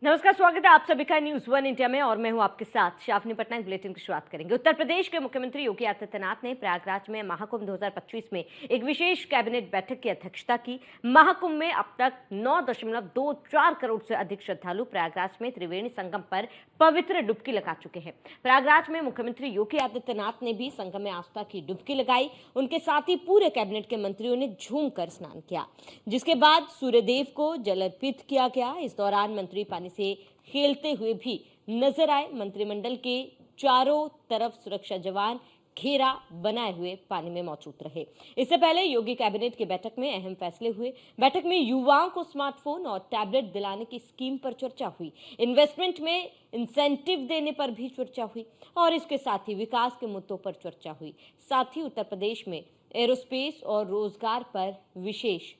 नमस्कार, स्वागत है आप सभी का न्यूज वन इंडिया में और मैं हूं आपके साथ शाफनी पटनायक। बुलेटिन की शुरुआत करेंगे। उत्तर प्रदेश के मुख्यमंत्री योगी आदित्यनाथ ने प्रयागराज में महाकुंभ 2025 में एक विशेष कैबिनेट बैठक की अध्यक्षता की। महाकुंभ में अब तक 9.24 करोड़ से अधिक श्रद्धालु प्रयागराज में त्रिवेणी संगम पर पवित्र डुबकी लगा चुके हैं। प्रयागराज में मुख्यमंत्री योगी आदित्यनाथ ने भी संगम में आस्था की डुबकी लगाई। उनके साथ ही पूरे कैबिनेट के मंत्रियों ने झूम कर स्नान किया, जिसके बाद सूर्यदेव को जल अर्पित किया गया। इस दौरान मंत्री पानी से खेलते हुए भी नजर आए। मंत्रिमंडल के चारों तरफ सुरक्षा जवान घेरा बनाए हुए पानी में मौजूद रहे। इससे पहले योगी कैबिनेट की बैठक में अहम फैसले हुए। बैठक में युवाओं को स्मार्टफोन और टैबलेट दिलाने की स्कीम पर चर्चा हुई। इन्वेस्टमेंट में इंसेंटिव देने पर भी चर्चा हुई और इसके साथ ही विकास के मुद्दों पर चर्चा हुई। साथ ही उत्तर प्रदेश में एरोस्पेस और रोजगार पर विशेष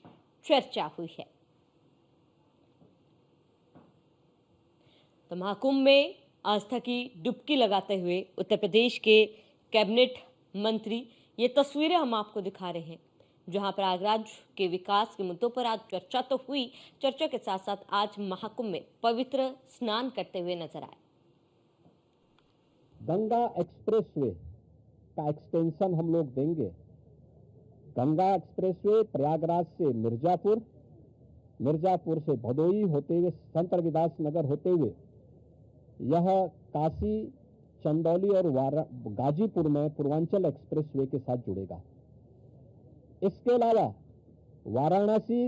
चर्चा हुई है। तो महाकुंभ में आस्था की डुबकी लगाते हुए उत्तर प्रदेश के कैबिनेट मंत्री, ये तस्वीरें हम आपको दिखा रहे हैं जहां प्रयागराज के विकास के मुद्दों पर आज चर्चा तो हुई। चर्चा के साथ साथ आज महाकुंभ में पवित्र स्नान करते हुए नजर आए। गंगा एक्सप्रेसवे का एक्सटेंशन हम लोग देंगे। गंगा एक्सप्रेसवे प्रयागराज से मिर्जापुर से भदोई होते हुए संत रविदास नगर होते हुए यह काशी, चंदौली और गाजीपुर में पूर्वांचल एक्सप्रेसवे के साथ जुड़ेगा। इसके अलावा वाराणसी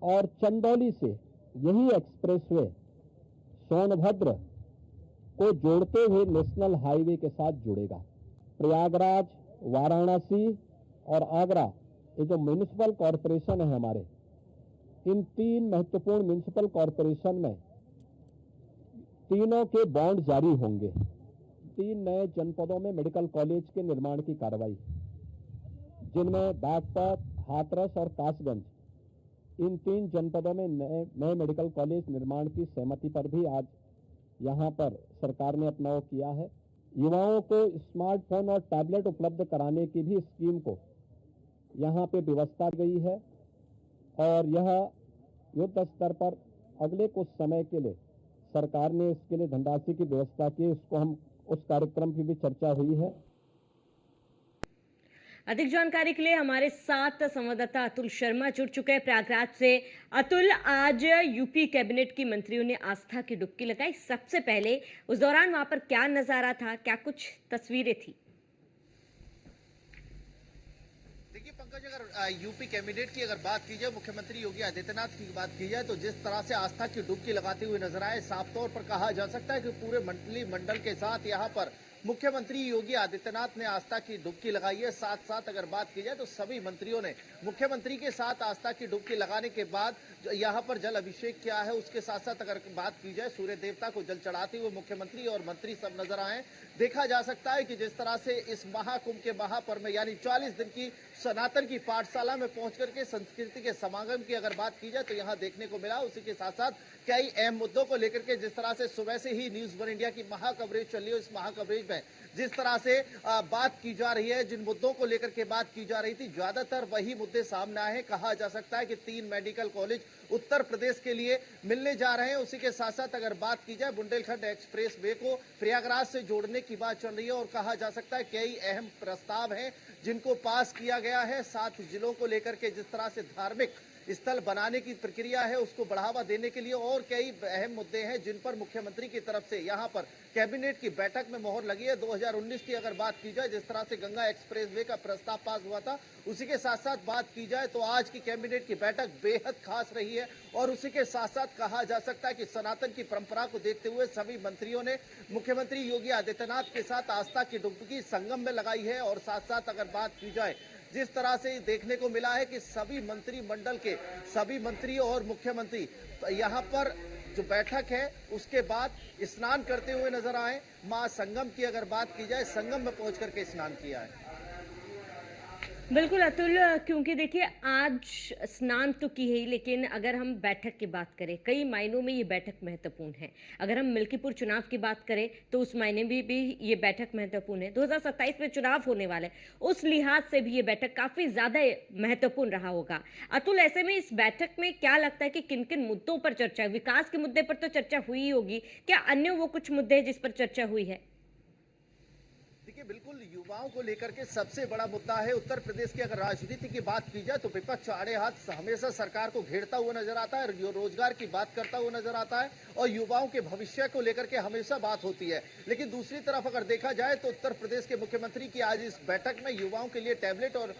और चंदौली से यही एक्सप्रेसवे सोनभद्र को जोड़ते हुए नेशनल हाईवे के साथ जुड़ेगा। प्रयागराज, वाराणसी और आगरा, ये जो म्युनिसिपल कॉरपोरेशन है हमारे, इन तीन महत्वपूर्ण म्युनिसिपल कॉरपोरेशन में तीनों के बॉन्ड जारी होंगे। 3 नए जनपदों में मेडिकल कॉलेज के निर्माण की कार्रवाई, जिनमें बागपत, हाथरस और कासगंज, इन 3 जनपदों में नए मेडिकल कॉलेज निर्माण की सहमति पर भी आज यहां पर सरकार ने अपना किया है। युवाओं को स्मार्टफोन और टैबलेट उपलब्ध कराने की भी स्कीम को यहां पे व्यवस्था गई है और यह युद्ध स्तर पर अगले कुछ समय के लिए सरकार ने इसके लिए धनराशि की व्यवस्था की। उसको हम उस कार्यक्रम की भी चर्चा हुई है। अधिक जानकारी के लिए हमारे साथ संवाददाता अतुल शर्मा जुड़ चुके हैं प्रयागराज से। अतुल, आज यूपी कैबिनेट की मंत्रियों ने आस्था की डुबकी लगाई। सबसे पहले उस दौरान वहां पर क्या नजारा था, क्या कुछ तस्वीरें थी? देखिए पंकज, अगर यूपी कैबिनेट की अगर बात की जाए, मुख्यमंत्री योगी आदित्यनाथ की बात की जाए, तो जिस तरह से आस्था की डुबकी लगाते हुए नजर आए, साफ तौर पर कहा जा सकता है कि पूरे मंत्रिमंडल के साथ यहाँ पर मुख्यमंत्री योगी आदित्यनाथ ने आस्था की डुबकी लगाई है। साथ साथ अगर बात की जाए तो सभी मंत्रियों ने मुख्यमंत्री के साथ आस्था की डुबकी लगाने के बाद यहाँ पर जल अभिषेक किया है। उसके साथ साथ अगर बात की जाए, सूर्य देवता को जल चढ़ाते हुए मुख्यमंत्री और मंत्री सब नजर आए। देखा जा सकता है कि जिस तरह से इस महाकुंभ के महापर्व में यानी 40 दिन की सनातन की पाठशाला में पहुंच करके संस्कृति के समागम की अगर बात की जाए तो यहाँ देखने को मिला। उसी के साथ साथ कई अहम मुद्दों को लेकर के जिस तरह से सुबह से ही न्यूज वन इंडिया की महाकवरेज चल रही है, इस महाकवरेज में जिस तरह से बात की जा रही है, जिन मुद्दों को लेकर के बात की जा रही थी, ज्यादातर वही मुद्दे सामने आए हैं। कहा जा सकता है कि 3 मेडिकल कॉलेज उत्तर प्रदेश के लिए मिलने जा रहे हैं। उसी के साथ साथ अगर बात की जाए, बुंदेलखंड एक्सप्रेस वे को प्रयागराज से जोड़ने की बात चल रही है और कहा जा सकता है कई अहम प्रस्ताव हैं जिनको पास किया गया है। 7 जिलों को लेकर के जिस तरह से धार्मिक स्थल बनाने की प्रक्रिया है, उसको बढ़ावा देने के लिए और कई अहम मुद्दे हैं जिन पर मुख्यमंत्री की तरफ से यहां पर कैबिनेट की बैठक में मोहर लगी है। 2019 की अगर बात की जाए, जिस तरह से गंगा एक्सप्रेसवे का प्रस्ताव पास हुआ था, उसी के साथ साथ बात की जाए तो आज की कैबिनेट की बैठक बेहद खास रही है। और उसी के साथ साथ कहा जा सकता है कि सनातन की परंपरा को देखते हुए सभी मंत्रियों ने मुख्यमंत्री योगी आदित्यनाथ के साथ आस्था की डुबकी संगम में लगाई है। और साथ साथ अगर बात की जाए, जिस तरह से देखने को मिला है कि सभी मंत्रिमंडल के सभी मंत्री और मुख्यमंत्री यहाँ पर जो बैठक है उसके बाद स्नान करते हुए नजर आए। मां संगम की अगर बात की जाए, संगम में पहुंच करके स्नान किया है। बिल्कुल अतुल, क्योंकि देखिए आज स्नान तो की है ही, लेकिन अगर हम बैठक की बात करें, कई मायनों में ये बैठक महत्वपूर्ण है। अगर हम मिल्कीपुर चुनाव की बात करें तो उस मायने में भी ये बैठक महत्वपूर्ण है। 2027 में चुनाव होने वाला है, उस लिहाज से भी ये बैठक काफी ज्यादा महत्वपूर्ण रहा होगा। अतुल, ऐसे में इस बैठक में क्या लगता है कि किन किन मुद्दों पर चर्चा है? विकास के मुद्दे पर तो चर्चा हुई ही होगी, क्या अन्य वो कुछ मुद्दे हैं जिस पर चर्चा हुई है? देखिए, बिल्कुल युवाओं को लेकर के सबसे बड़ा मुद्दा है। उत्तर प्रदेश की अगर राजनीति की बात की जाए तो विपक्ष आड़े हाथ हमेशा सरकार को घेरता हुआ नजर आता है, रोजगार की बात करता हुआ नजर आता है और युवाओं के भविष्य को लेकर के हमेशा बात होती है। लेकिन दूसरी तरफ अगर देखा जाए तो उत्तर प्रदेश के मुख्यमंत्री की आज इस बैठक में युवाओं के लिए टैबलेट और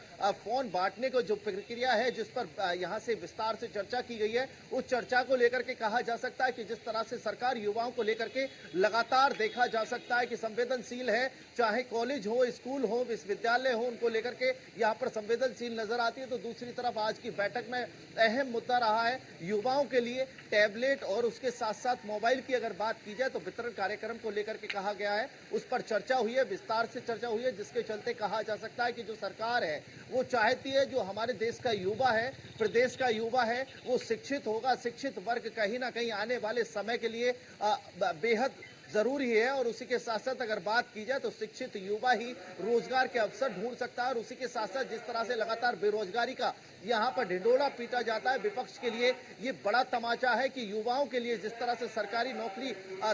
फोन बांटने को जो प्रक्रिया है, जिस पर यहाँ से विस्तार से चर्चा की गई है, उस चर्चा को लेकर के कहा जा सकता है कि जिस तरह से सरकार युवाओं को लेकर के लगातार देखा जा सकता है कि संवेदनशील है, चाहे कॉलेज हो, स्कूल हो, विश्वविद्यालय हो, उनको लेकर के यहाँ पर संवेदनशील नजर आती है। तो दूसरी तरफ आज की बैठक में अहम मुद्दा रहा है युवाओं के लिए टैबलेट और उसके साथ साथ मोबाइल की अगर बात की जाए तो वितरण कार्यक्रम को लेकर के कहा गया है, उस पर चर्चा हुई है, विस्तार से चर्चा हुई है, जिसके चलते कहा जा सकता है कि जो सरकार है वो चाहती है जो हमारे देश का युवा है, प्रदेश का युवा है, वो शिक्षित होगा। शिक्षित वर्ग कहीं ना कहीं आने वाले समय के लिए बेहद जरूरी है और उसी के साथ साथ अगर बात की जाए तो शिक्षित युवा ही रोजगार के अवसर ढूंढ सकता है। और उसी के साथ साथ जिस तरह से लगातार बेरोजगारी का यहाँ पर ढिंडोरा पीटा जाता है, विपक्ष के लिए ये बड़ा तमाचा है कि युवाओं के लिए जिस तरह से सरकारी नौकरी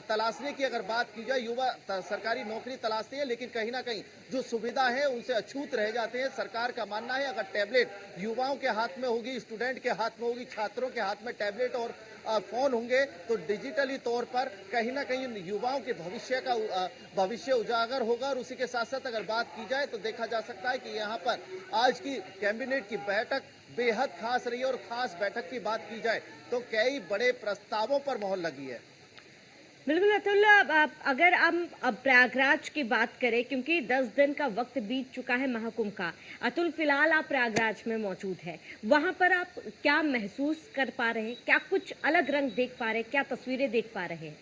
तलाशने की अगर बात की जाए, युवा सरकारी नौकरी तलाशते हैं लेकिन कहीं ना कहीं जो सुविधा है उनसे अछूत रह जाते हैं। सरकार का मानना है अगर टैबलेट युवाओं के हाथ में होगी, स्टूडेंट के हाथ में होगी, छात्रों के हाथ में टैबलेट और फोन होंगे तो डिजिटली तौर पर कहीं ना कहीं युवाओं के भविष्य उजागर होगा। और उसी के साथ साथ अगर बात की जाए तो देखा जा सकता है कि यहाँ पर आज की कैबिनेट की बैठक बेहद खास रही है और खास बैठक की बात की जाए तो कई बड़े प्रस्तावों पर मोहर लगी है। बिल्कुल अतुल, अगर हम अब प्रयागराज की बात करें, क्योंकि 10 दिन का वक्त बीत चुका है महाकुंभ का। अतुल, फिलहाल आप प्रयागराज में मौजूद है, वहां पर आप क्या महसूस कर पा रहे हैं? क्या कुछ अलग रंग देख पा रहे हैं? क्या तस्वीरें देख पा रहे हैं?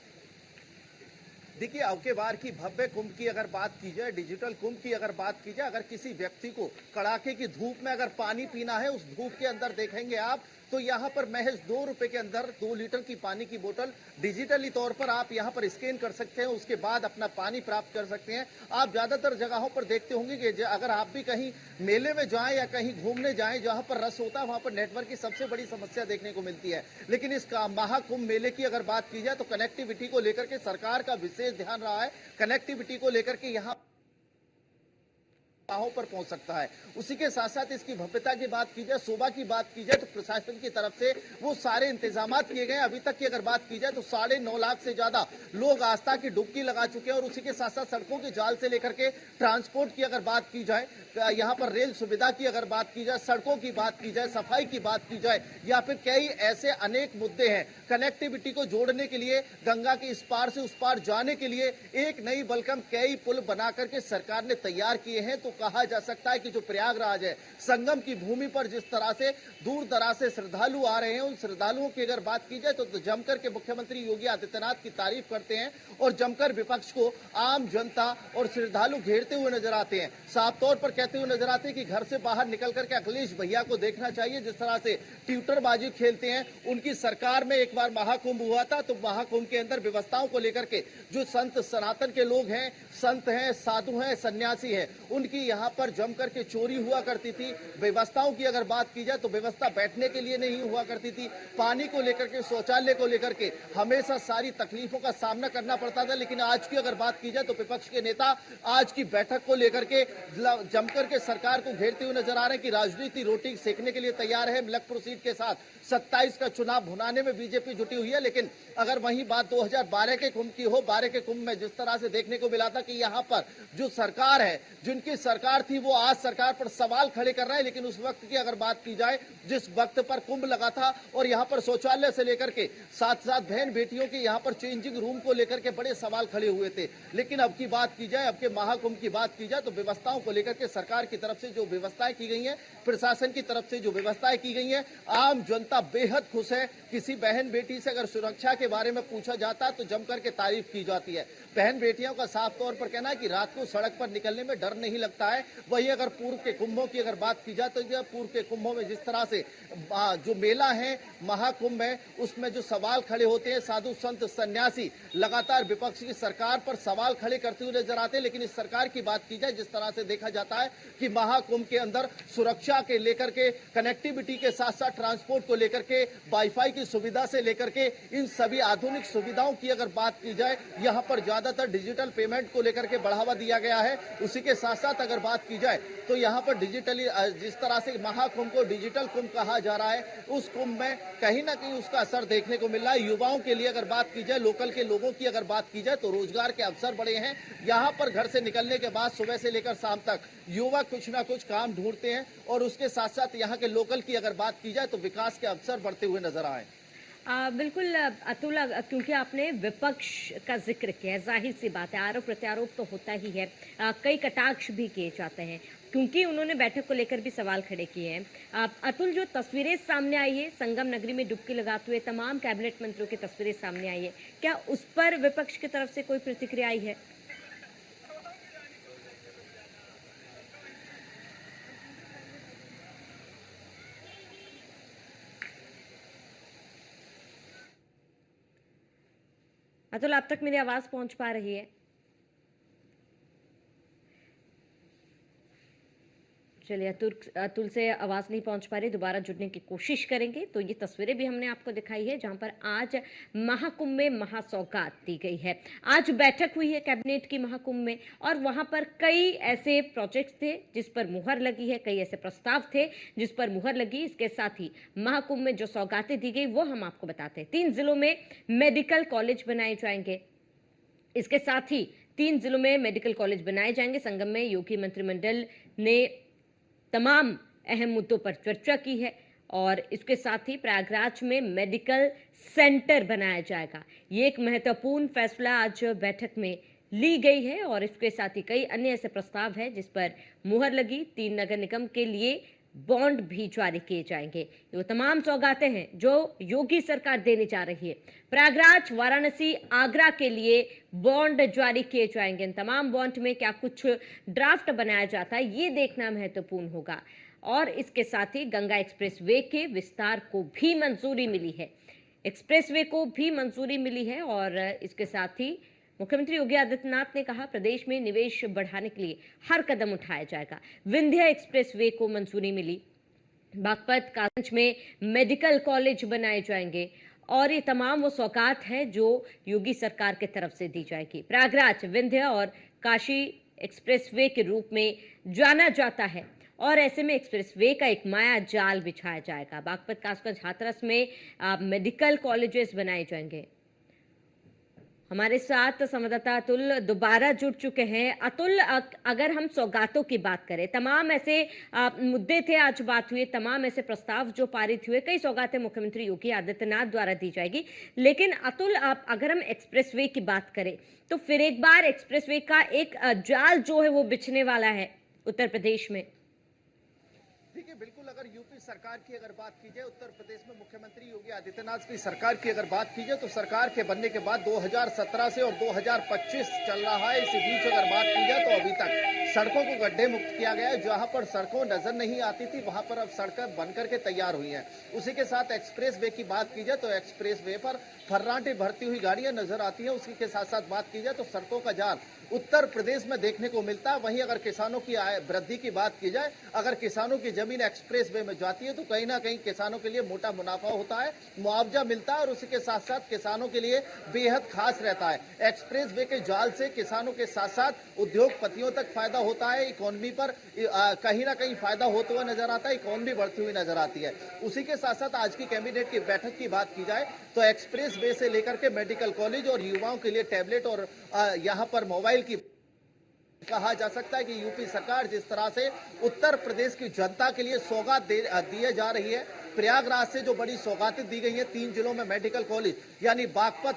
देखिए, अब के बार की भव्य कुंभ की अगर बात की जाए, डिजिटल कुंभ की अगर बात की जाए, अगर किसी व्यक्ति को कड़ाके की धूप में अगर पानी पीना है, उस धूप के अंदर देखेंगे आप तो यहाँ पर महज 2 रुपए के अंदर 2 लीटर की पानी की बोतल डिजिटली तौर पर आप यहाँ पर स्कैन कर सकते हैं, उसके बाद अपना पानी प्राप्त कर सकते हैं। आप ज्यादातर जगहों पर देखते होंगे कि अगर आप भी कहीं मेले में जाएं या कहीं घूमने जाएं जहां पर रस होता है, वहां पर नेटवर्क की सबसे बड़ी समस्या देखने को मिलती है। लेकिन इस महाकुंभ मेले की अगर बात की जाए तो कनेक्टिविटी को लेकर के सरकार का विशेष ध्यान रहा है। कनेक्टिविटी को लेकर के यहाँ पर पहुंच सकता है। उसी के साथ साथ इसकी भव्यता की बात की जाए, शोभा की बात की जाए तो प्रशासन की तरफ से वो सारे इंतजाम किए गए। अभी तक की अगर बात की जाए तो 9.5 लाख से ज्यादा लोग आस्था की डुबकी लगा चुके हैं। और उसी के साथ साथ सड़कों के जाल से लेकर के ट्रांसपोर्ट की अगर बात की जाए, यहाँ पर रेल सुविधा की अगर बात की जाए, सड़कों की बात की जाए, सफाई की बात की जाए, या फिर कई ऐसे अनेक मुद्दे हैं। कनेक्टिविटी को जोड़ने के लिए, गंगा के इस पार से उस पार जाने के लिए एक नई बलकम कई पुल बना करके सरकार ने तैयार किए हैं। तो कहा जा सकता है कि जो प्रयागराज है, संगम की भूमि पर जिस तरह से दूर दराज से श्रद्धालु आ रहे हैं, उन श्रद्धालुओं की अगर बात की जाए तो जमकर के मुख्यमंत्री योगी आदित्यनाथ की तारीफ करते हैं और जमकर विपक्ष को आम जनता और श्रद्धालु घेरते हुए नजर आते हैं। साफ तौर पर कहते हुए नजर आते हैं कि घर से बाहर निकल करके अखिलेश भैया को देखना चाहिए, जिस तरह से ट्विटरबाजी खेलते हैं। उनकी सरकार में एक बार महाकुंभ हुआ था तो महाकुंभ के अंदर व्यवस्थाओं को लेकर के जो संत सनातन के लोग हैं, संत हैं, साधु हैं, सन्यासी हैं, उनकी यहाँ पर जम करके चोरी हुआ करती थी। व्यवस्थाओं की अगर बात की जाए तो व्यवस्था बैठने के लिए नहीं हुआ करती थी। पानी को लेकर के, शौचालय को लेकर के हमेशा सारी तकलीफों का सामना करना पड़ता था। लेकिन आज की अगर बात की जाए तो विपक्ष के नेता आज की बैठक को लेकर के जमकर के सरकार को घेरते हुए नजर आ रहे हैं कि राजनीति रोटी सेकने के लिए तैयार है। मलकपुर सीट के साथ 27 का चुनाव भुनाने में बीजेपी जुटी हुई है। लेकिन अगर वही बात 2012 के कुंभ की हो, 12 के कुंभ में जिस तरह से देखने को मिला था कि यहाँ पर जो सरकार है, जिनकी सरकार थी, वो आज सरकार पर सवाल खड़े कर रहा है। लेकिन उस वक्त की अगर बात की जाए, जिस वक्त पर कुंभ लगा था और यहाँ पर शौचालय से लेकर के साथ साथ बहन बेटियों के यहाँ पर चेंजिंग रूम को लेकर के बड़े सवाल खड़े हुए थे। लेकिन अब की बात की जाए, अब के महाकुंभ की बात की जाए तो व्यवस्थाओं को लेकर के सरकार की तरफ से जो व्यवस्थाएं की गई हैं, प्रशासन की तरफ से जो व्यवस्थाएं की गई हैं, आम जनता जनता बेहद खुश है। किसी बहन बेटी से अगर सुरक्षा के बारे में पूछा जाता तो जम करके तारीफ की जाती है। बहन बेटियों का साफ तौर पर कहना है कि रात को सड़क पर निकलने में डर नहीं लगता है। वहीं अगर पूर्व के कुंभों की अगर बात की जाए तो यह पूर्व के कुंभों में जिस तरह से जो मेला है, महाकुंभ है, उसमें जो सवाल खड़े होते हैं, साधु संत सन्यासी लगातार विपक्ष की सरकार पर सवाल खड़े करते हुए नजर आते हैं। लेकिन इस सरकार की बात की जाए, जिस तरह से देखा जाता है कि महाकुंभ के अंदर सुरक्षा के लेकर के, कनेक्टिविटी के साथ साथ ट्रांसपोर्ट को लेकर के, वाईफाई की सुविधा से लेकर के इन सभी आधुनिक सुविधाओं की अगर बात की जाए, यहाँ पर ज्यादातर डिजिटल पेमेंट को लेकर के बढ़ावा दिया गया है। उसी के साथ साथ अगर बात की जाए तो यहाँ पर डिजिटली, जिस तरह से महाकुंभ को डिजिटल कुंभ कहा जा रहा है, उस कुंभ में कहीं ना कहीं उसका असर देखने को मिल रहा है। युवाओं के लिए अगर बात की जाए, लोकल के लोगों की अगर बात की जाए तो रोजगार के अवसर बढ़े हैं। यहाँ पर घर से निकलने के बाद सुबह से लेकर शाम तक युवक कुछ ना कुछ काम ढूंढते हैं और उसके साथ साथ यहाँ के लोकल की अगर बात की जाए तो विकास के अवसर बढ़ते हुए नजर आए। बिल्कुल अतुल, क्योंकि आपने विपक्ष का जिक्र किया, जाहिर सी बात है आरोप प्रत्यारोप तो होता ही है, कई कटाक्ष भी किए जाते हैं क्योंकि उन्होंने बैठक को लेकर भी सवाल खड़े किए हैं। अतुल, जो तस्वीरें सामने आई है संगम नगरी में डुबकी लगाते हुए तमाम कैबिनेट मंत्रियों की तस्वीरें सामने आई है, क्या उस पर विपक्ष की तरफ से कोई प्रतिक्रिया आई है? अतुल, अब तक मेरी आवाज पहुंच पा रही है? चलिए, अतुल से आवाज नहीं पहुंच पा रही, दोबारा जुड़ने की कोशिश करेंगे। तो ये तस्वीरें भी हमने आपको दिखाई है जहां पर आज महाकुंभ में महासौगात दी गई है। आज बैठक हुई है कैबिनेट की महाकुंभ में और वहां पर कई ऐसे प्रोजेक्ट्स थे जिस पर मुहर लगी है, कई ऐसे प्रस्ताव थे जिस पर मुहर लगी। इसके साथ ही महाकुंभ में जो सौगातें दी गई वो हम आपको बताते हैं। 3 जिलों में मेडिकल कॉलेज बनाए जाएंगे। इसके साथ ही 3 जिलों में मेडिकल कॉलेज बनाए जाएंगे। संगम में योगी मंत्रिमंडल ने तमाम अहम मुद्दों पर चर्चा की है और इसके साथ ही प्रयागराज में मेडिकल सेंटर बनाया जाएगा। ये एक महत्वपूर्ण फैसला आज बैठक में ली गई है और इसके साथ ही कई अन्य ऐसे प्रस्ताव हैं जिस पर मुहर लगी। 3 नगर निगम के लिए बॉन्ड भी जारी किए जाएंगे। ये तमाम सौगातें हैं जो योगी सरकार देने जा रही है। प्रयागराज, वाराणसी, आगरा के लिए बॉन्ड जारी किए जाएंगे। इन तमाम बॉन्ड में क्या कुछ ड्राफ्ट बनाया जाता है ये देखना महत्वपूर्ण होगा। और इसके साथ ही गंगा एक्सप्रेसवे के विस्तार को भी मंजूरी मिली है। एक्सप्रेसवे को भी मंजूरी मिली है और इसके साथ ही मुख्यमंत्री योगी आदित्यनाथ ने कहा प्रदेश में निवेश बढ़ाने के लिए हर कदम उठाया जाएगा। विंध्य एक्सप्रेसवे को मंजूरी मिली। बागपत, कासगंज में मेडिकल कॉलेज बनाए जाएंगे और ये तमाम वो सौगात है जो योगी सरकार की तरफ से दी जाएगी। प्रयागराज, विंध्य और काशी एक्सप्रेसवे के रूप में जाना जाता है और ऐसे में एक्सप्रेसवे का एक माया जाल बिछाया जाएगा। बागपत, कासगंज, हाथरस में मेडिकल कॉलेजेस बनाए जाएंगे। हमारे साथ संवाददाता अतुल दोबारा जुड़ चुके हैं। अतुल, अगर हम सौगातों की बात करें, तमाम ऐसे मुद्दे थे, आज बात हुई, तमाम ऐसे प्रस्ताव जो पारित हुए, कई सौगातें मुख्यमंत्री योगी आदित्यनाथ द्वारा दी जाएगी। लेकिन अतुल, अगर हम एक्सप्रेसवे की बात करें तो फिर एक बार एक्सप्रेसवे का एक जाल जो है वो बिछने वाला है उत्तर प्रदेश में। देखिए, बिल्कुल अगर यूपी सरकार की अगर बात की जाए, उत्तर प्रदेश में मुख्यमंत्री योगी आदित्यनाथ की सरकार की अगर बात की जाए तो सरकार के बनने के बाद 2017 से और 2025 चल रहा है। इसी बीच अगर बात की जाए तो अभी तक सड़कों को गड्ढे मुक्त किया गया है। जहां पर सड़कों नजर नहीं आती थी वहां पर अब सड़कें बनकर के तैयार हुई हैं। उसी के साथ एक्सप्रेस वे की बात की जाए तो एक्सप्रेस वे पर फर्राटे भरती हुई गाड़ियां नजर आती हैं। उसी के साथ साथ बात की जाए तो सड़कों का जाल उत्तर प्रदेश में देखने को मिलता है। वहीं अगर किसानों की आय वृद्धि की बात की जाए, अगर किसानों की जमीन एक्सप्रेस वे में जाती है तो कहीं ना कहीं किसानों के लिए मोटा मुनाफा होता है, मुआवजा मिलता है और उसी के साथ साथ किसानों के लिए बेहद खास रहता है। एक्सप्रेस वे के जाल से किसानों के साथ साथ उद्योगपतियों तक फायदा होता है। इकोनॉमी पर कहीं ना कहीं फायदा होता हुआ नजर आता है, इकोनॉमी बढ़ती हुई नजर आती है। उसी के साथ साथ आज की कैबिनेट की बैठक की बात की जाए तो एक्सप्रेस वे से लेकर के मेडिकल कॉलेज और युवाओं के लिए टैबलेट और यहाँ पर मोबाइल की कहा जा सकता है कि यूपी सरकार जिस तरह से उत्तर प्रदेश की जनता के लिए सौगात दिए जा रही है। प्रयागराज से जो बड़ी सौगातें दी गई हैं, 3 जिलों में मेडिकल कॉलेज यानी बागपत,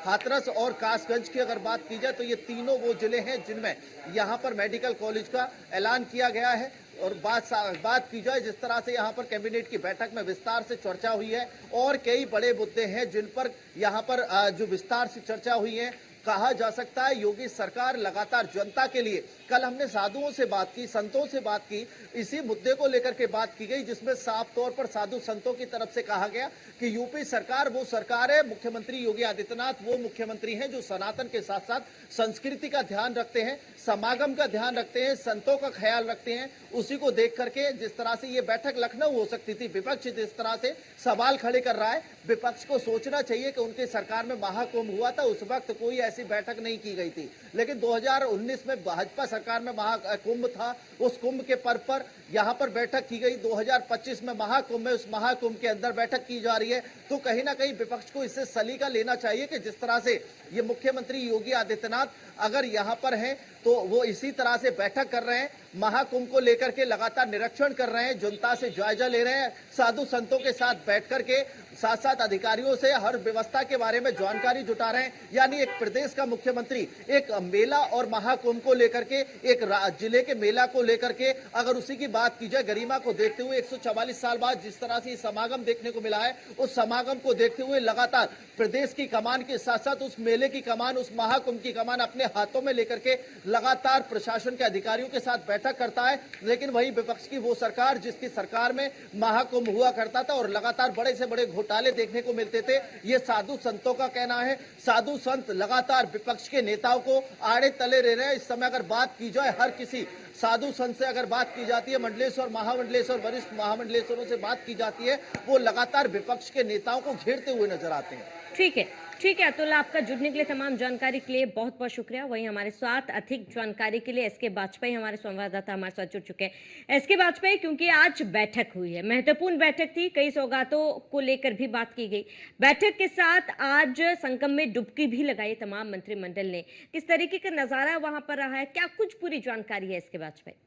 हाथरस और कासगंज की अगर बात की जाए तो ये तीनों वो जिले हैं जिनमें यहाँ पर मेडिकल कॉलेज का ऐलान किया गया है। और बात की जाए जिस तरह से यहाँ पर कैबिनेट की बैठक में विस्तार से चर्चा हुई है और कई बड़े मुद्दे हैं जिन पर यहाँ पर जो विस्तार से चर्चा हुई है, कहा जा सकता है योगी सरकार लगातार जनता के लिए, कल हमने साधुओं से बात की, संतों से बात की, इसी मुद्दे को लेकर के बात की गई जिसमें साफ तौर पर साधु संतों की तरफ से कहा गया कि यूपी सरकार वो सरकार है, मुख्यमंत्री योगी आदित्यनाथ वो मुख्यमंत्री हैं जो सनातन के साथ साथ संस्कृति का ध्यान रखते हैं, समागम का ध्यान रखते हैं, संतों का ख्याल रखते हैं। उसी को देख करके जिस तरह से ये बैठक लखनऊ हो सकती थी, विपक्ष जिस तरह से सवाल खड़े कर रहा है, विपक्ष को सोचना चाहिए कि उनकी सरकार में महाकुंभ हुआ था, उस वक्त कोई ऐसी बैठक नहीं की गई थी, लेकिन 2019 में भाजपा सरकार में महाकुंभ था, उस कुंभ के पर्व पर यहाँ पर बैठक की गई। 2025 में महाकुंभ है, उस महाकुंभ के अंदर बैठक की जा रही है, तो कहीं ना कहीं विपक्ष को इससे सलीका लेना चाहिए कि जिस तरह से ये मुख्यमंत्री योगी आदित्यनाथ अगर यहाँ पर हैं तो वो इसी तरह से बैठक कर रहे हैं, महाकुंभ को लेकर के लगातार निरीक्षण कर रहे हैं, जनता से जायजा ले रहे हैं, साधु संतों के साथ बैठ करके साथ साथ अधिकारियों से हर व्यवस्था के बारे में जानकारी जुटा रहे हैं। यानी एक प्रदेश का मुख्यमंत्री एक मेला और महाकुंभ को लेकर के, एक जिले के मेला को लेकर के, अगर उसी की बात की जाए गरिमा को देखते हुए 144 साल बाद जिस तरह से समागम देखने को मिला है, उस समागम को देखते हुए लगातार प्रदेश की कमान के साथ साथ उस मेले की कमान, उस महाकुंभ की कमान अपने हाथों में लेकर के लगातार प्रशासन के अधिकारियों के साथ बैठक करता है। लेकिन वही विपक्ष की वो सरकार जिसकी सरकार में महाकुंभ हुआ करता था और लगातार बड़े से बड़े घोटाले देखने को मिलते थे, ये साधु संतों का कहना है। साधु संत लगातार विपक्ष के नेताओं को आड़े तले रह रहे हैं। इस समय अगर बात की जाए हर किसी साधु संत से अगर बात की जाती है, मंडलेश्वर, महामंडलेश्वर, वरिष्ठ महामंडलेश्वरों से बात की जाती है, वो लगातार विपक्ष के नेताओं को घेरते हुए नजर आते हैं। ठीक है अतुल, आपका जुड़ने के लिए, तमाम जानकारी के लिए बहुत बहुत शुक्रिया। वहीं हमारे साथ अधिक जानकारी के लिए एसके बाजपेयी हमारे संवाददाता हमारे साथ जुड़ चुके हैं। एसके बाजपेयी, क्योंकि आज बैठक हुई है, महत्वपूर्ण बैठक थी, कई सौगातों को लेकर भी बात की गई, बैठक के साथ आज संगम में डुबकी भी लगाई तमाम मंत्रिमंडल ने, किस तरीके का नजारा वहां पर रहा है, क्या कुछ पूरी जानकारी है एसके बाजपेयी?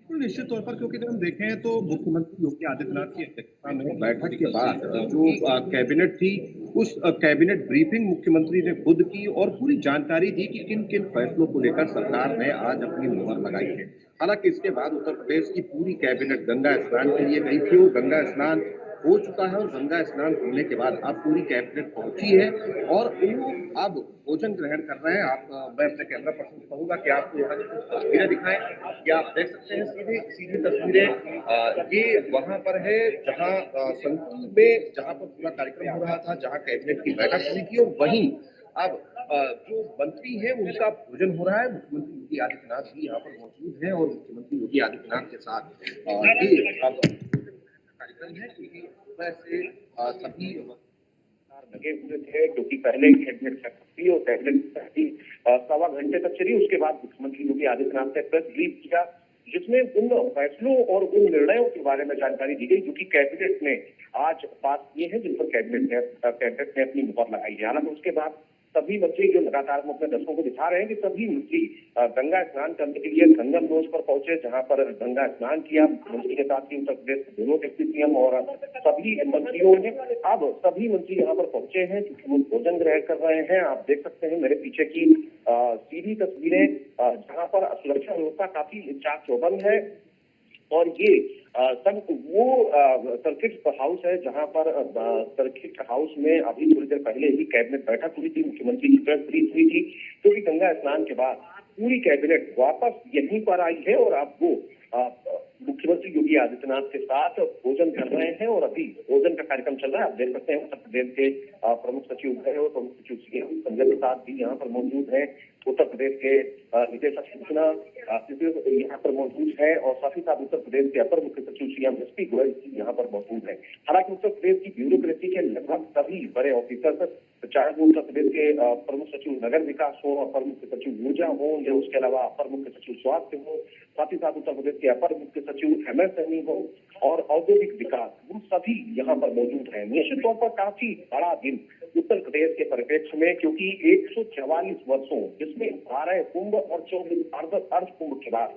निश्चित तौर पर, क्योंकि अगर हम देखें तो मुख्यमंत्री योगी आदित्यनाथ की अध्यक्षता में बैठक के बाद जो कैबिनेट थी, उस कैबिनेट ब्रीफिंग मुख्यमंत्री ने खुद की और पूरी जानकारी दी कि किन किन फैसलों को लेकर सरकार ने आज अपनी मुहर लगाई है। हालांकि इसके बाद उत्तर प्रदेश की पूरी कैबिनेट गंगा स्नान के लिए गई थी और गंगा स्नान हो चुका है और गंगा स्नान होने के बाद अब पूरी कैबिनेट पहुंची है और वो अब भोजन ग्रहण कर रहे हैं। मैं अपने कैमरा पर्सन से कहूंगा कि आपको यहाँ की कुछ तस्वीरें दिखाएं। ये आप देख सकते हैं सीधी तस्वीरें, ये वहां पर है जहाँ संकुल में जहाँ पर पूरा कार्यक्रम हो रहा था, जहाँ कैबिनेट की बैठक हुई थी, और वहीं अब जो मंत्री हैं उनका भोजन हो रहा है। मुख्यमंत्री योगी आदित्यनाथ भी यहाँ पर मौजूद हैं और मुख्यमंत्री योगी आदित्यनाथ के साथ ये कार्यक्रम है, क्योंकि सुबह से सभी लगे हुए थे, क्योंकि पहले कैबिनेट बैठक थी और कैबिनेट 1.25 घंटे तक चली। उसके बाद मुख्यमंत्री योगी आदित्यनाथ ने प्रेस ब्रीफ किया, जिसमें उन फैसलों और उन निर्णयों के बारे में जानकारी दी गई जो कि कैबिनेट ने आज पास किए हैं, जिन पर कैबिनेट ने अपनी मुहर लगाई है। हालांकि उसके बाद सभी मंत्री जो लगातार हम अपने दर्शकों को दिखा रहे हैं कि सभी मंत्री गंगा स्नान करने के लिए संगम रोज पर पहुंचे, जहां पर गंगा स्नान किया। मुख्यमंत्री के साथ ही उत्तर प्रदेश के दोनों डिप्टी सीएम और सभी मंत्रियों ने, अब सभी मंत्री यहाँ पर पहुंचे हैं क्योंकि वो भोजन ग्रहण कर रहे हैं। आप देख सकते हैं मेरे पीछे की सीधी तस्वीरें, जहाँ पर सुरक्षा व्यवस्था काफी चाक चौबंद है और ये सब वो सर्किट हाउस है जहां पर सर्किट हाउस में अभी थोड़ी देर पहले ही कैबिनेट बैठक हुई थी, मुख्यमंत्री की प्रेस ब्रीफ हुई थी, क्योंकि गंगा स्नान के बाद पूरी कैबिनेट वापस यहीं पर आई है और अब वो मुख्यमंत्री योगी आदित्यनाथ के साथ भोजन कर रहे हैं और अभी भोजन का कार्यक्रम चल रहा है। आप देख सकते हैं उत्तर प्रदेश के प्रमुख सचिव गृह और प्रमुख सचिव सीएम संजय प्रसाद भी यहाँ पर मौजूद हैं। उत्तर प्रदेश के निदेशक सूचना यहाँ पर मौजूद है और साथ ही साथ उत्तर प्रदेश के अपर मुख्य सचिव सीएम एसपी गोयल यहाँ पर मौजूद है। हालांकि उत्तर प्रदेश की ब्यूरोक्रेसी के लगभग सभी बड़े ऑफिसर, चाहे वो उत्तर प्रदेश के प्रमुख सचिव नगर विकास हो, अपर मुख्य सचिव ऊर्जा हो या उसके अलावा अपर मुख्य सचिव स्वास्थ्य हो, साथ ही साथ उत्तर प्रदेश के अपर मुख्य सचिव एमएसएमई हो और औद्योगिक विकास, वो सभी यहाँ पर मौजूद हैं। निश्चित तौर पर काफी बड़ा दिन उत्तर प्रदेश के परिप्रेक्ष्य में, क्योंकि 144 वर्षों जिसमें 12 कुंभ और 24 अर्ध कुंभ के बाद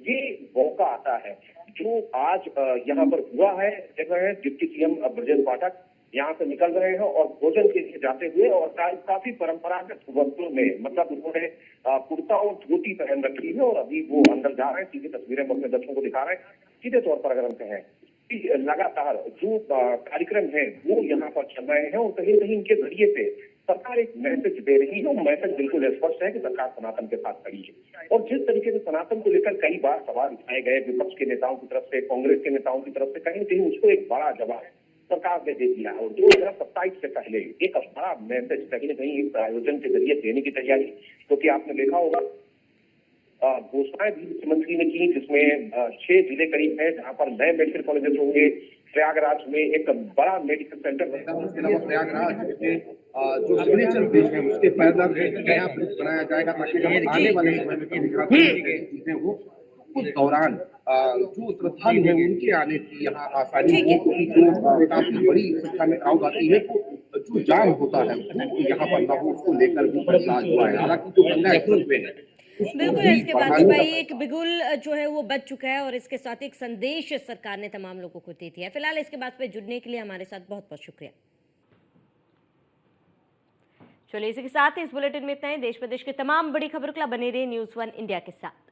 ये मौका आता है जो आज यहाँ पर हुआ है। जगह है डिप्टी सीएम ब्रजेश पाठक यहाँ से निकल रहे हैं और भोजन के लिए जाते हुए, और काफी परंपरागत वस्त्रों में, मतलब उन्होंने कुर्ता और धोती पहन रखी है और अभी वो अंदर जा रहे हैं। सीधी तस्वीरें हम अपने दर्शकों को दिखा रहे हैं। सीधे तौर पर अगर हम कहें कि लगातार जो कार्यक्रम है वो यहाँ पर चल रहे हैं और कहीं न कहीं इनके जरिए से सरकार एक मैसेज दे रही है, और मैसेज बिल्कुल स्पष्ट है कि सरकार सनातन के साथ खड़ी है। और जिस तरीके से सनातन को लेकर कई बार सवाल उठाए गए विपक्ष के नेताओं की तरफ से, कांग्रेस के नेताओं की तरफ से, कहीं न कहीं उसको एक बड़ा जवाब सरकार ने दे दिया। और 2027 से पहले एक बड़ा मैसेज कहीं न कहीं इस आयोजन के जरिए देने की तैयारी, क्योंकि आपने देखा होगा घोषणाएं भी मुख्यमंत्री ने की, जिसमें 6 जिले करीब है जहां पर नए मेडिकल कॉलेजेस होंगे। प्रयागराज में एक बड़ा मेडिकल सेंटर बनेगा। उसके अलावा प्रयागराज में जो सिग्नेचर ब्रिज है उसके पैदल नया ब्रिज बनाया जाएगा, ताकि जब आने वाले समय में चीजें हो उस दौरान जो श्रद्धालु है उनके आने की यहाँ आसानी हो, क्योंकि जो काफी बड़ी संख्या में क्राउड आती है तो जो जाम होता है वो यहाँ पर ना हो, उसको लेकर भी बदलाव हुआ है। हालांकि जो गंगा एक्सप्रेस वे है बिल्कुल, इसके बाद ही भाई एक बिगुल जो है वो बज चुका है और इसके साथ एक संदेश सरकार ने तमाम लोगों को दे दिया है। फिलहाल इसके बाद पे जुड़ने के लिए हमारे साथ बहुत बहुत शुक्रिया। चलिए इसी के साथ इस बुलेटिन में इतना ही। देश प्रदेश के तमाम बड़ी खबरों के लिए बने रहिए न्यूज़ 1 इंडिया के साथ।